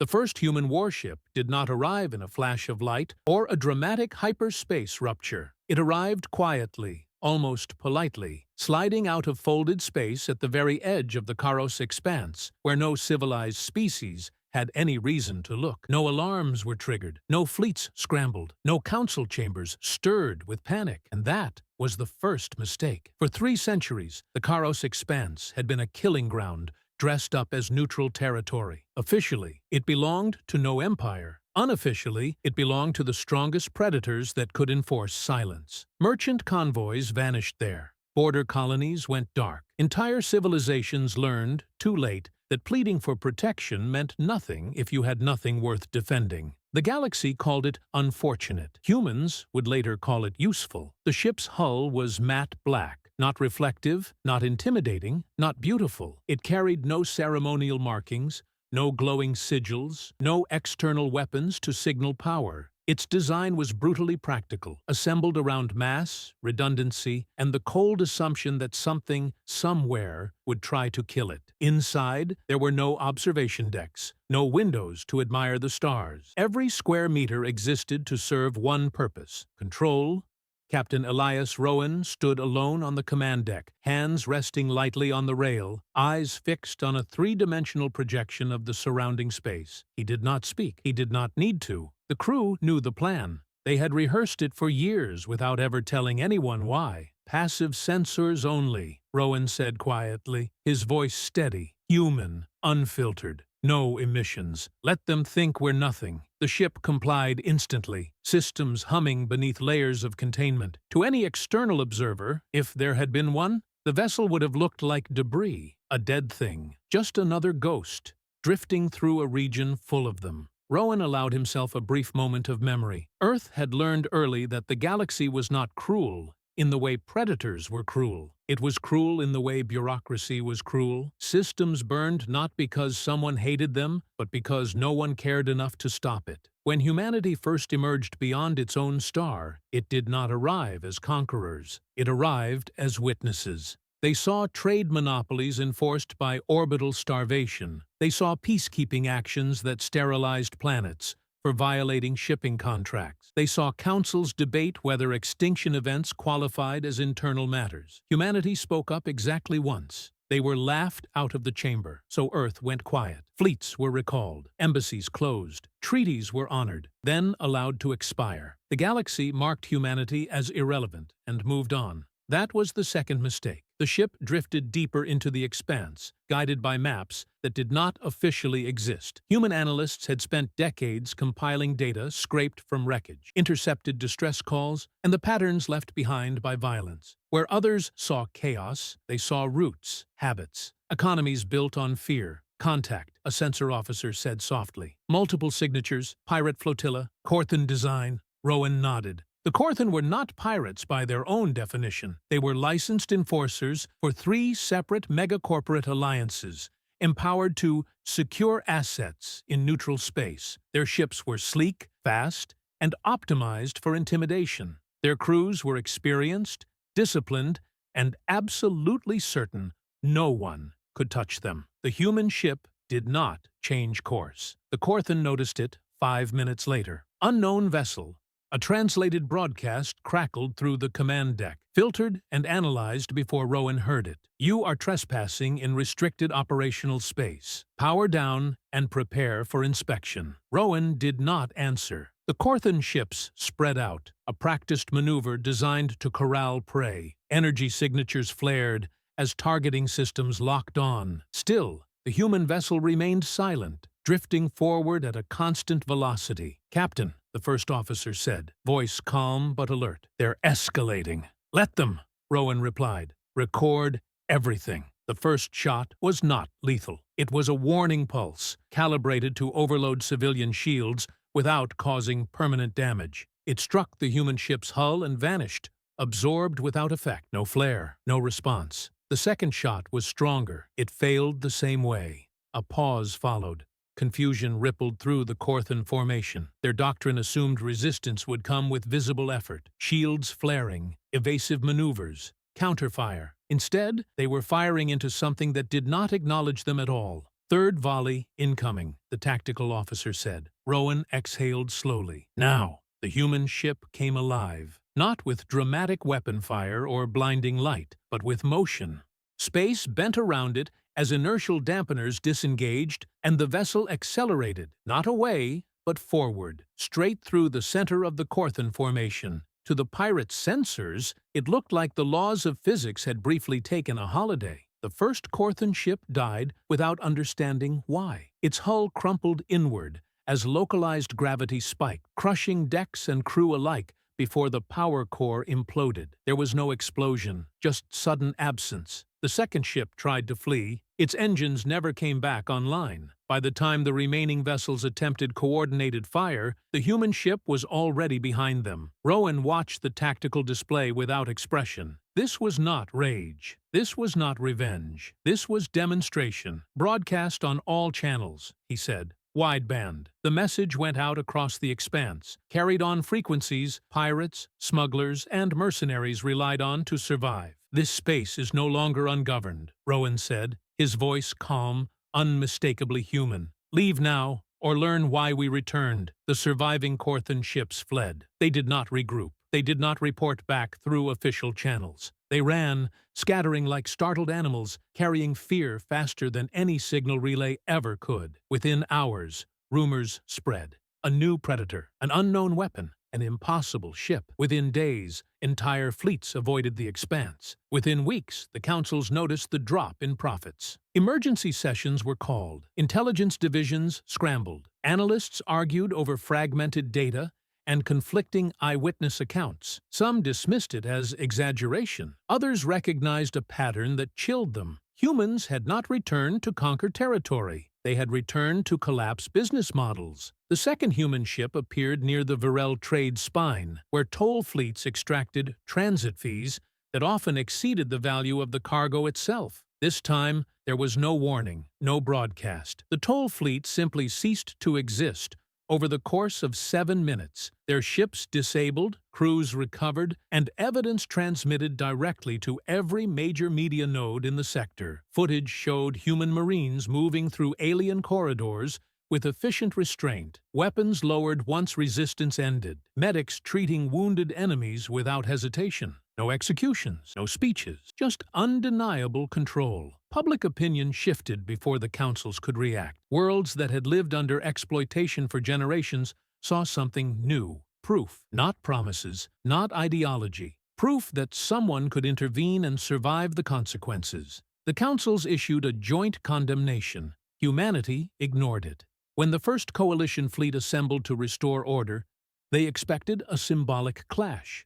The first human warship did not arrive in a flash of light or a dramatic hyperspace rupture. It arrived quietly, almost politely, sliding out of folded space at the very edge of the Karos expanse, where no civilized species had any reason to look. No alarms were triggered, no fleets scrambled, no council chambers stirred with panic, and that was the first mistake. For 3 centuries, the Karos expanse had been a killing ground dressed up as neutral territory. Officially, it belonged to no empire. Unofficially, it belonged to the strongest predators that could enforce silence. Merchant convoys vanished there. Border colonies went dark. Entire civilizations learned, too late, that pleading for protection meant nothing if you had nothing worth defending. The galaxy called it unfortunate. Humans would later call it useful. The ship's hull was matte black, not reflective, not intimidating, not beautiful. It carried no ceremonial markings, no glowing sigils, no external weapons to signal power. Its design was brutally practical, assembled around mass, redundancy, and the cold assumption that something, somewhere, would try to kill it. Inside, there were no observation decks, no windows to admire the stars. Every square meter existed to serve one purpose: control. Captain Elias Rowan stood alone on the command deck, hands resting lightly on the rail, eyes fixed on a 3-dimensional projection of the surrounding space. He did not speak. He did not need to. The crew knew the plan. They had rehearsed it for years without ever telling anyone why. "Passive sensors only," Rowan said quietly, his voice steady, human, unfiltered. "No emissions. Let them think we're nothing." The ship complied instantly, systems humming beneath layers of containment. To any external observer, if there had been one, the vessel would have looked like debris, a dead thing, just another ghost, drifting through a region full of them. Rowan allowed himself a brief moment of memory. Earth had learned early that the galaxy was not cruel in the way predators were cruel. It was cruel in the way bureaucracy was cruel. Systems burned not because someone hated them, but because no one cared enough to stop it. When humanity first emerged beyond its own star, it did not arrive as conquerors. It arrived as witnesses. They saw trade monopolies enforced by orbital starvation. They saw peacekeeping actions that sterilized planets for violating shipping contracts. They saw councils debate whether extinction events qualified as internal matters. Humanity spoke up exactly once. They were laughed out of the chamber, so Earth went quiet. Fleets were recalled, embassies closed, treaties were honored, then allowed to expire. The galaxy marked humanity as irrelevant and moved on. That was the second mistake. The ship drifted deeper into the expanse, guided by maps that did not officially exist. Human analysts had spent decades compiling data scraped from wreckage, intercepted distress calls, and the patterns left behind by violence. Where others saw chaos, they saw roots, habits, economies built on fear. "Contact," a sensor officer said softly. "Multiple signatures, pirate flotilla, Corthan design." Rowan nodded. The Corthan were not pirates by their own definition. They were licensed enforcers for 3 separate megacorporate alliances, empowered to secure assets in neutral space. Their ships were sleek, fast, and optimized for intimidation. Their crews were experienced, disciplined, and absolutely certain no one could touch them. The human ship did not change course. The Corthan noticed it 5 minutes later. "Unknown vessel." A translated broadcast crackled through the command deck, filtered and analyzed before Rowan heard it. "You are trespassing in restricted operational space. Power down and prepare for inspection." Rowan did not answer. The Corthan ships spread out, a practiced maneuver designed to corral prey. Energy signatures flared as targeting systems locked on. Still, the human vessel remained silent, drifting forward at a constant velocity. "Captain," the first officer said, voice calm but alert, "they're escalating." "Let them," Rowan replied. "Record everything." The first shot was not lethal. It was a warning pulse, calibrated to overload civilian shields without causing permanent damage. It struck the human ship's hull and vanished, absorbed without effect. No flare, no response. The second shot was stronger. It failed the same way. A pause followed. Confusion rippled through the Corthan formation. Their doctrine assumed resistance would come with visible effort, shields flaring, evasive maneuvers, counterfire. Instead, they were firing into something that did not acknowledge them at all. Third volley incoming, the tactical officer said. Rowan exhaled slowly. Now, the human ship came alive, not with dramatic weapon fire or blinding light, but with motion. Space bent around it as inertial dampeners disengaged, and the vessel accelerated, not away, but forward, straight through the center of the Corthan formation. To the pirates' sensors, it looked like the laws of physics had briefly taken a holiday. The first Corthan ship died without understanding why. Its hull crumpled inward as localized gravity spiked, crushing decks and crew alike before the power core imploded. There was no explosion, just sudden absence. The second ship tried to flee. Its engines never came back online. By the time the remaining vessels attempted coordinated fire, the human ship was already behind them. Rowan watched the tactical display without expression. This was not rage. This was not revenge. This was demonstration, broadcast on all channels, he said. Wideband. The message went out across the expanse, carried on frequencies pirates, smugglers, and mercenaries relied on to survive. This space is no longer ungoverned, Rowan said, his voice calm, unmistakably human. Leave now, or learn why we returned. The surviving Corthan ships fled. They did not regroup. They did not report back through official channels. They ran, scattering like startled animals, carrying fear faster than any signal relay ever could. Within hours, rumors spread. A new predator, an unknown weapon, an impossible ship. Within days, entire fleets avoided the expanse. Within weeks, the councils noticed the drop in profits. Emergency sessions were called. Intelligence divisions scrambled. Analysts argued over fragmented data and conflicting eyewitness accounts. Some dismissed it as exaggeration. Others recognized a pattern that chilled them. Humans had not returned to conquer territory. They had returned to collapse business models. The second human ship appeared near the Varel trade spine, where toll fleets extracted transit fees that often exceeded the value of the cargo itself. This time, there was no warning, no broadcast. The toll fleet simply ceased to exist. Over the course of 7 minutes, their ships disabled, crews recovered, and evidence transmitted directly to every major media node in the sector. Footage showed human marines moving through alien corridors with efficient restraint, weapons lowered once resistance ended, medics treating wounded enemies without hesitation. No executions, no speeches, just undeniable control. Public opinion shifted before the councils could react. Worlds that had lived under exploitation for generations saw something new. Proof, not promises, not ideology. Proof that someone could intervene and survive the consequences. The councils issued a joint condemnation. Humanity ignored it. When the first coalition fleet assembled to restore order, they expected a symbolic clash,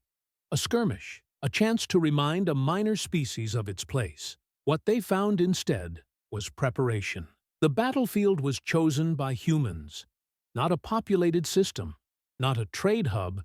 a skirmish, a chance to remind a minor species of its place. What they found instead was preparation. The battlefield was chosen by humans, not a populated system, not a trade hub,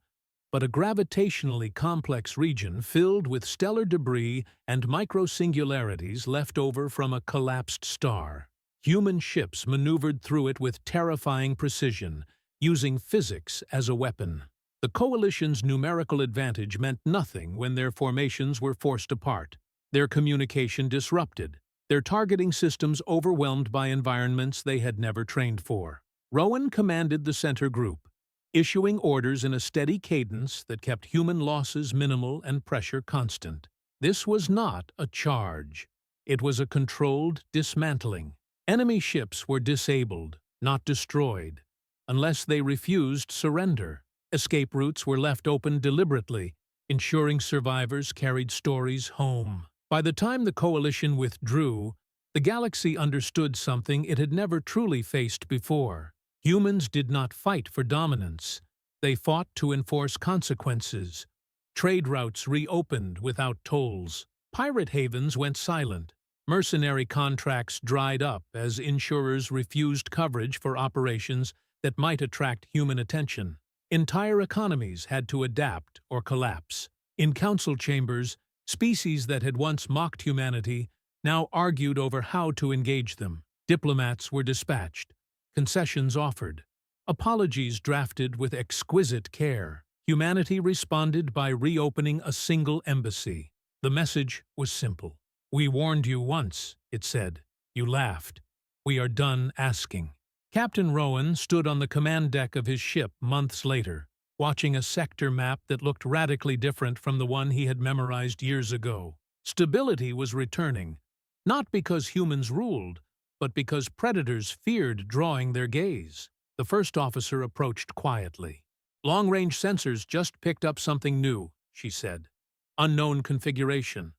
but a gravitationally complex region filled with stellar debris and microsingularities left over from a collapsed star. Human ships maneuvered through it with terrifying precision, using physics as a weapon. The coalition's numerical advantage meant nothing when their formations were forced apart, their communication disrupted, their targeting systems overwhelmed by environments they had never trained for. Rowan commanded the center group, issuing orders in a steady cadence that kept human losses minimal and pressure constant. This was not a charge. It was a controlled dismantling. Enemy ships were disabled, not destroyed, unless they refused surrender. Escape routes were left open deliberately, ensuring survivors carried stories home. By the time the coalition withdrew, the galaxy understood something it had never truly faced before. Humans did not fight for dominance. They fought to enforce consequences. Trade routes reopened without tolls. Pirate havens went silent. Mercenary contracts dried up as insurers refused coverage for operations that might attract human attention. Entire economies had to adapt or collapse. In council chambers, species that had once mocked humanity now argued over how to engage them. Diplomats were dispatched, concessions offered, apologies drafted with exquisite care. Humanity responded by reopening a single embassy. The message was simple. "We warned you once," it said. "You laughed. We are done asking. Captain Rowan stood on the command deck of his ship months later, watching a sector map that looked radically different from the one he had memorized years ago. Stability was returning, not because humans ruled, but because predators feared drawing their gaze. The first officer approached quietly. "Long-range sensors just picked up something new," she said. "Unknown configuration.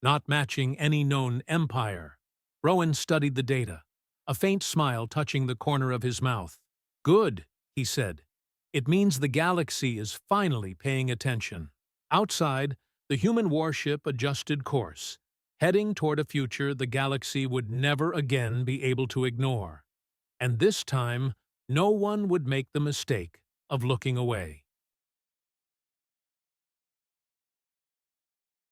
Not matching any known empire." Rowan studied the data, a faint smile touching the corner of his mouth. "Good," he said. "It means the galaxy is finally paying attention." Outside, the human warship adjusted course, heading toward a future the galaxy would never again be able to ignore. And this time, no one would make the mistake of looking away.